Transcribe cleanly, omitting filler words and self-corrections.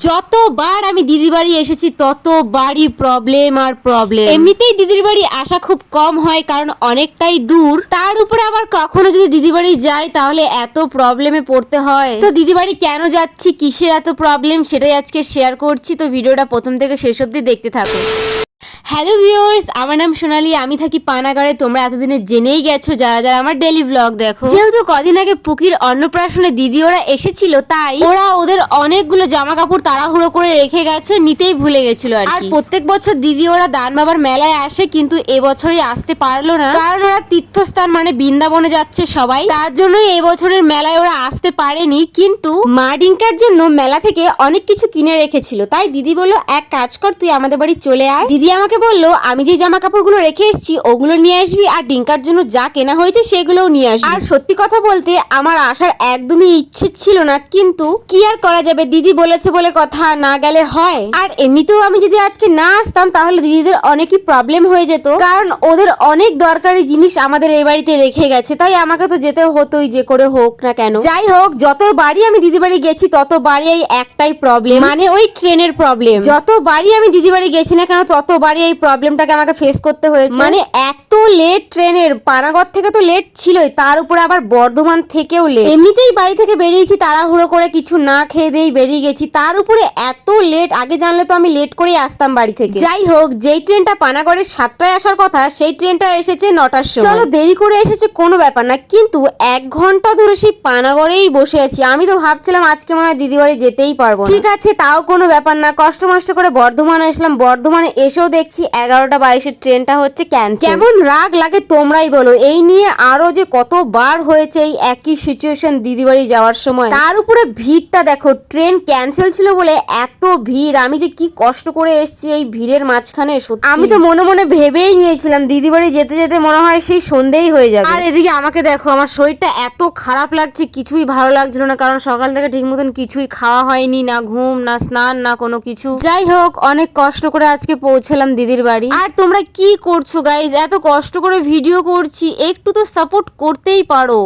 যতবার আমি দিদির বাড়ি এসেছি ততবারই প্রবলেম আর প্রবলেম। এমনিতেই দিদির বাড়ি আসা খুব কম হয় কারণ অনেকটাই দূর, তার উপরে আবার কখনো যদি দিদি বাড়ি যাই তাহলে এত প্রবলেমে পড়তে হয়। তো দিদি বাড়ি কেন যাচ্ছি, কিসের এত প্রবলেম, সেটাই আজকে শেয়ার করছি। তো ভিডিওটা প্রথম থেকে শেষ অবধি দেখতে থাকো। হ্যালো ভিউয়ার্স, আমার নাম সোনালি, আমি থাকি পানাগড়ে। তোমরা এতদিনে জেনেই গেছো যারা যারা আমার ডেইলি ব্লগ দেখো। যেহেতু কদিন আগে পুকির অন্নপ্রাশনে দিদি ওরা এসেছিল, তাই ওরা ওদের অনেকগুলো জামা কাপড় তাড়াহুড়ো করে রেখে গেছে, নিতেই ভুলে গেছিল আর প্রত্যেক বছর দিদি ওরা দান বাবার মেলায় আসে, কিন্তু এবছরই আসতে পারলো না কারণ ওরা তীর্থস্থান মানে বৃন্দাবনে যাচ্ছে সবাই, তার জন্যই এবছরের মেলায় ওরা আসতে পারেনি। কিন্তু মা ডিঙ্কার জন্য মেলা থেকে অনেক কিছু কিনে রেখেছিল, তাই দিদি বললো এক কাজ কর, তুই আমাদের বাড়ি চলে আয়। দিদি আমাকে বললো আমি যে জামা কাপড়গুলো রেখে এসেছি ওগুলো নিয়ে আসবি, আর ডিঙ্কার জন্য যা কেনা হয়েছে সেগুলোও নিয়ে আসবি। আর সত্যি কথা বলতে আমার আসার একদমই ইচ্ছে ছিল না, কিন্তু কি আর করা যাবে, দিদি বলেছে বলে কথা, না গেলে হয়। আর এমনিতেও আমি যদি আজকে না আসতাম তাহলে দিদিদের অনেকই প্রবলেম হয়ে যেত, কারণ ওদের অনেক দরকারি জিনিস আমাদের এই বাড়িতে রেখে গেছে, তাই আমাকে তো যেতে হতোই যে করে হোক না কেন। যাই হোক, যতবারই আমি দিদি বাড়ি গেছি ততবারই এই একটাই প্রবলেম, মানে ওই ট্রেনের প্রবলেম। যতবারই আমি দিদি বাড়ি গেছি না কেন ততবারই এই প্রবলেমটাকে আমাকে ফেস করতে হয়েছে। মানে এত লেট ট্রেনের, পানাগড় থেকে তো লেট ছিলই, তার উপরে আবার বর্ধমান থেকেও লেট। এমনিতেই বাড়ি থেকে বেরিয়েছি তাড়াহুড়ো করে, কিছু না খেয়ে দিয়েই বেরিয়ে গেছি, তার উপরে এত লেট। আগে জানলে তো আমি লেট করেই আসতাম বাড়ি থেকে। যাই হোক, যেই ট্রেনটা পানাগড়ের 7টায় আসার কথা সেই ট্রেনটা এসেছে 9টার সময়। চলো দেরি করে এসেছে কোনো ব্যাপার না, কিন্তু 1 ঘন্টা ধরে সেই পানাগড়েই বসে আছি। আমি তো ভাবছিলাম আজকে মনে হয় দিদি বাড়ি যেতেই পারবো না। ঠিক আছে, তাও কোনো ব্যাপার না, কষ্ট মষ্ট করে বর্ধমানে আসলাম। বর্ধমানে এসেও দেখছি 11টা 22-এর ট্রেনটা হচ্ছে ক্যান্সেল। কেমন রাগ লাগে তোমরাই বলো। এই নিয়ে আরো যে কতবার হয়েছে এই একই সিচুয়েশন দিদি বাড়ি যাওয়ার সময়। তার উপরে ভিড়টা দেখো, ট্রেন ক্যান্সেল ছিল বলে এত ভিড়। আমি যে কি কষ্ট করে এসেছি এই ভিড়ের মাঝখানে, সত্যি আমি তো মনে মনে ভেবেই নিয়েছিলাম দিদি বাড়ি যেতে যেতে মনে হয় সেই সন্ধ্যেই হয়ে যাবে। আর এদিকে আমাকে দেখো, আমার শরীরটা এত খারাপ লাগছে, কিছুই ভালো লাগছিল না, কারণ সকাল থেকে ঠিক মতন কিছুই খাওয়া হয়নি, না ঘুম না স্নান না কোনো কিছু। যাই হোক, অনেক কষ্ট করে আজকে পৌঁছলাম দিদির বাড়ি। আর তোমরা কি করছো গাইজ? এত কষ্ট করে ভিডিও করছি, একটু তো সাপোর্ট করতেই পারো।